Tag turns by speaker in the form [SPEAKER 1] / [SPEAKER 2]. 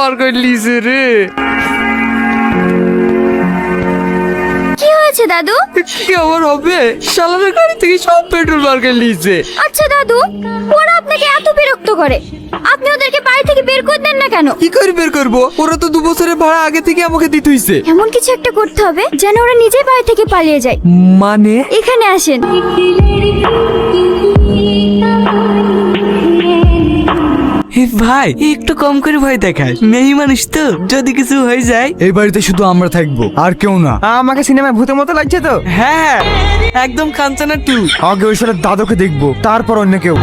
[SPEAKER 1] বার করে লিছে রে।
[SPEAKER 2] কি হয়েছে দাদু?
[SPEAKER 1] কি আবার হবে, শালার গাড়ি থেকে সব পেট্রোল বার করে লিছে।
[SPEAKER 2] আচ্ছা দাদু, ওরা আপনাকে এত বিরক্ত করে, আপনি ওদেরকে বাড়ি থেকে বের করে দেন না কেন?
[SPEAKER 1] কি করে বের করবো, ওরা তো 2 বছরের ভাড়া আগে থেকে আমাকে দিতে হইছে।
[SPEAKER 2] এমন কিছু একটা করতে হবে যেন ওরা নিজেই বাড়ি থেকে পালিয়ে যায়।
[SPEAKER 1] মানে
[SPEAKER 2] এখানে আসেন।
[SPEAKER 3] ভাই একটু কম করে ভয় দেখাস, মেয়ে মানুষ তো, যদি কিছু হয়ে যায়।
[SPEAKER 4] এই বাড়িতে শুধু আমরা থাকবো, আর কেউ না।
[SPEAKER 1] আমাকে সিনেমায় ভূতের মতো লাগছে তো।
[SPEAKER 3] হ্যাঁ একদম কাঞ্চনা 2।
[SPEAKER 4] আগে ওই শালার দাদুকে দেখবো, তারপর অন্য কেউ।